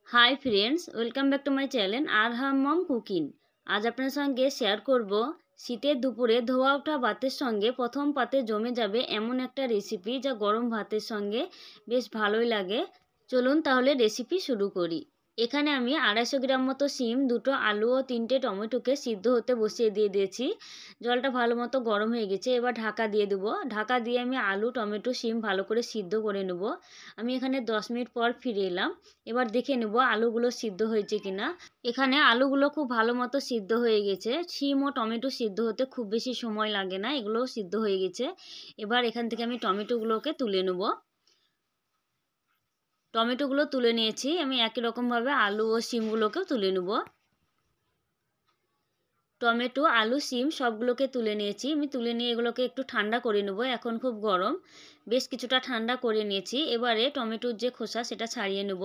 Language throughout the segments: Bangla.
High friends, welcome back to my channel Arham mom cooking. আজ আপনার সঙ্গে শেয়ার করব শীতের দুপুরে ধোয়া ওঠা ভাতের সঙ্গে প্রথম পাতে জমে যাবে এমন একটা রেসিপি যা গরম ভাতের সঙ্গে বেশ ভালোই লাগে। চলুন তাহলে রেসিপি শুরু করি। এখানে আমি 250 গ্রাম মতো শিম, 2টো আলু ও 3টে টমেটোকে সিদ্ধ হতে বসিয়ে দিয়েছি। জলটা ভালো মতো গরম হয়ে গেছে, এবার ঢাকা দিয়ে দেবো। ঢাকা দিয়ে আমি আলু, টমেটো, শিম ভালো করে সিদ্ধ করে নেব। আমি এখানে 10 মিনিট পর ফিরে এলাম। এবার দেখে নেব আলুগুলো সিদ্ধ হয়েছে কিনা। এখানে আলুগুলো খুব ভালো মতো সিদ্ধ হয়ে গেছে। শিম ও টমেটো সিদ্ধ হতে খুব বেশি সময় লাগে না, এগুলোও সিদ্ধ হয়ে গেছে। এবার এখান থেকে আমি টমেটোগুলোকে তুলে নেব। টমেটোগুলো তুলে নিয়েছি, আমি একই রকমভাবে আলু ও শিমগুলোকেও তুলে নেব। টমেটো, আলু, শিম সবগুলোকে তুলে নিয়েছি। আমি তুলে নিয়ে এগুলোকে একটু ঠান্ডা করে নেব। এখন খুব গরম, বেশ কিছুটা ঠান্ডা করে নিয়েছি। এবারে টমেটোর যে খোসা সেটা ছাড়িয়ে নেব।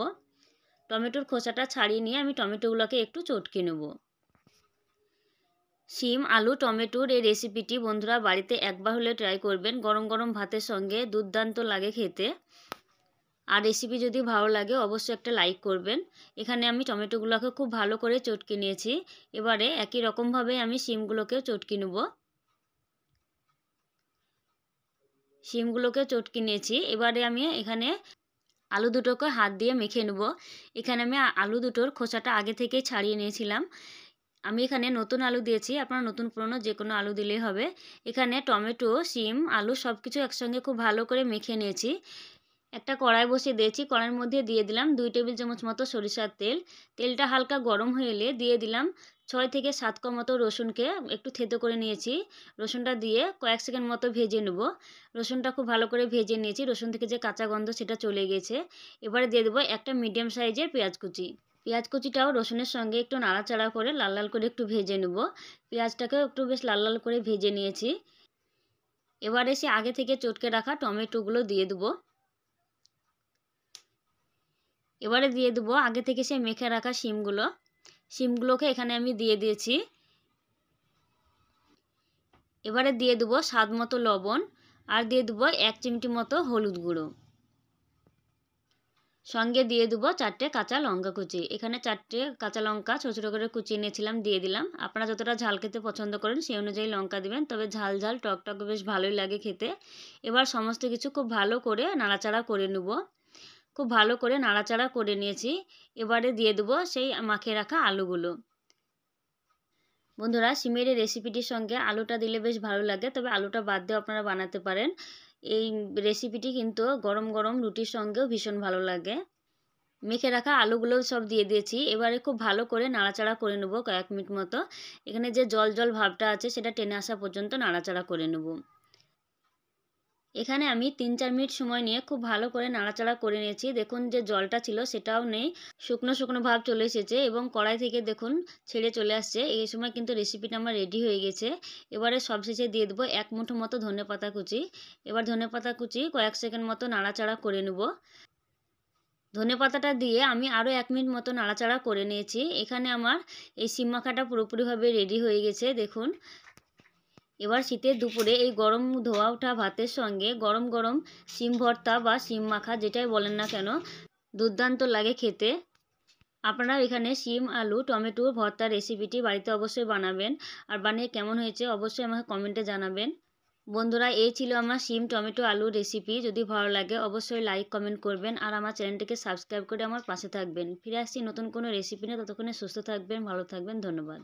টমেটোর খোসাটা ছাড়িয়ে নিয়ে আমি টমেটোগুলোকে একটু চটকে নেব। শিম, আলু, টমেটোর এই রেসিপিটি বন্ধুরা বাড়িতে একবার হলে ট্রাই করবেন। গরম গরম ভাতের সঙ্গে দুর্দান্ত লাগে খেতে। আর রেসিপি যদি ভালো লাগে অবশ্যই একটা লাইক করবেন। এখানে আমি টমেটোগুলোকে খুব ভালো করে চটকে নিয়েছি। এবারে একই রকমভাবে আমি শিমগুলোকেও চটকে নেব। শিমগুলোকেও চটকে নিয়েছি। এবারে আমি এখানে আলু দুটোকে হাত দিয়ে মেখে নেব। এখানে আমি আলু দুটোর খোসাটা আগে থেকেই ছাড়িয়ে নিয়েছিলাম। আমি এখানে নতুন আলু দিয়েছি, আপনারা নতুন পুরনো যে কোনো আলু দিলেই হবে। এখানে টমেটো, শিম, আলু সব কিছু একসঙ্গে খুব ভালো করে মেখে নিয়েছি। একটা কড়াই বসিয়ে দিয়েছি, কড়াইয়ের মধ্যে দিয়ে দিলাম 2 টেবিল চামচ মতো সরিষার তেল। তেলটা হালকা গরম হয়ে এলে দিয়ে দিলাম 6 থেকে 7 কোয়া মতো রসুনকে একটু থেতো করে নিয়েছি। রসুনটা দিয়ে কয়েক সেকেন্ড মতো ভেজে নেব। রসুনটা খুব ভালো করে ভেজে নিয়েছি, রসুন থেকে যে কাঁচা গন্ধ সেটা চলে গেছে। এবারে দিয়ে দেবো একটা মিডিয়াম সাইজের পেঁয়াজ কুচি। পেঁয়াজ কুচিটাও রসুনের সঙ্গে একটু নাড়াচাড়া করে লাল লাল করে একটু ভেজে নেব। পেঁয়াজটাকেও একটু বেশ লাল লাল করে ভেজে নিয়েছি। এবারে সে আগে থেকে চটকে রাখা টমেটোগুলো দিয়ে দেবো। এবারে দিয়ে দেবো আগে থেকে সে মেখে রাখা শিমগুলোকে এখানে আমি দিয়ে দিয়েছি। এবারে দিয়ে দেবো স্বাদ মতো লবণ আর দিয়ে দেবো 1 চিমটি মতো হলুদ গুঁড়ো। সঙ্গে দিয়ে দেবো 4টে কাঁচা লঙ্কা কুচি। এখানে 4টে কাঁচা লঙ্কা ছোটো ছোটো করে কুচিয়ে নিয়েছিলাম, দিয়ে দিলাম। আপনারা যতটা ঝাল খেতে পছন্দ করেন সেই অনুযায়ী লঙ্কা দিবেন, তবে ঝাল ঝাল টক টক বেশ ভালোই লাগে খেতে। এবার সমস্ত কিছু খুব ভালো করে নাড়াচাড়া করে নেব। খুব ভালো করে নাড়াচাড়া করে নিয়েছি। এবারে দিয়ে দেবো সেই মাখিয়ে রাখা আলুগুলো। বন্ধুরা, শিমের এই রেসিপিটির সঙ্গে আলুটা দিলে বেশ ভালো লাগে, তবে আলুটা বাদ দিয়ে আপনারা বানাতে পারেন। এই রেসিপিটি কিন্তু গরম গরম রুটির সঙ্গেও ভীষণ ভালো লাগে। মেখে রাখা আলুগুলো সব দিয়ে দিয়েছি। এবারে খুব ভালো করে নাড়াচাড়া করে নেব কয়েক মিনিট মতো। এখানে যে জল জল ভাবটা আছে সেটা টেনে আসা পর্যন্ত নাড়াচাড়া করে নেব। এখানে আমি 3-4 মিনিট সময় নিয়ে খুব ভালো করে নাড়াচাড়া করে নিয়েছি। দেখুন যে জলটা ছিল সেটাও নেই, শুকনো শুকনো ভাব চলে এসেছে এবং কড়াই থেকে দেখুন ছেড়ে চলে আসছে। এই সময় কিন্তু রেসিপিটা আমার রেডি হয়ে গেছে। এবারে সবশেষে দিয়ে দেবো 1 মুঠো মতো ধনেপাতা কুচি। এবার ধনেপাতা কুচি কয়েক সেকেন্ড মতো নাড়াচাড়া করে নেব। ধনেপাতাটা দিয়ে আমি আরও 1 মিনিট মতো নাড়াচাড়া করে নিয়েছি। এখানে আমার এই শিম মাখাটা পুরোপুরিভাবে রেডি হয়ে গেছে দেখুন। এবার শীতের দুপুরে এই গরম ধোয়া ওঠা ভাতের সঙ্গে গরম গরম শিম ভর্তা বা শিম মাখা যেটাই বলেন না কেন, দুর্দান্ত লাগে খেতে। আপনারা এখানে শিম, আলু, টমেটো ভর্তা রেসিপিটি বাড়িতে অবশ্যই বানাবেন। আর বানিয়ে কেমন হয়েছে অবশ্যই আমাকে কমেন্টে জানাবেন। বন্ধুরা, এই ছিল আমার শিম, টমেটো, আলু রেসিপি। যদি ভালো লাগে অবশ্যই লাইক কমেন্ট করবেন আর আমার চ্যানেলটিকে সাবস্ক্রাইব করে আমার পাশে থাকবেন। ফিরে আসছি নতুন কোনো রেসিপি নিয়ে, ততক্ষণে সুস্থ থাকবেন, ভালো থাকবেন, ধন্যবাদ।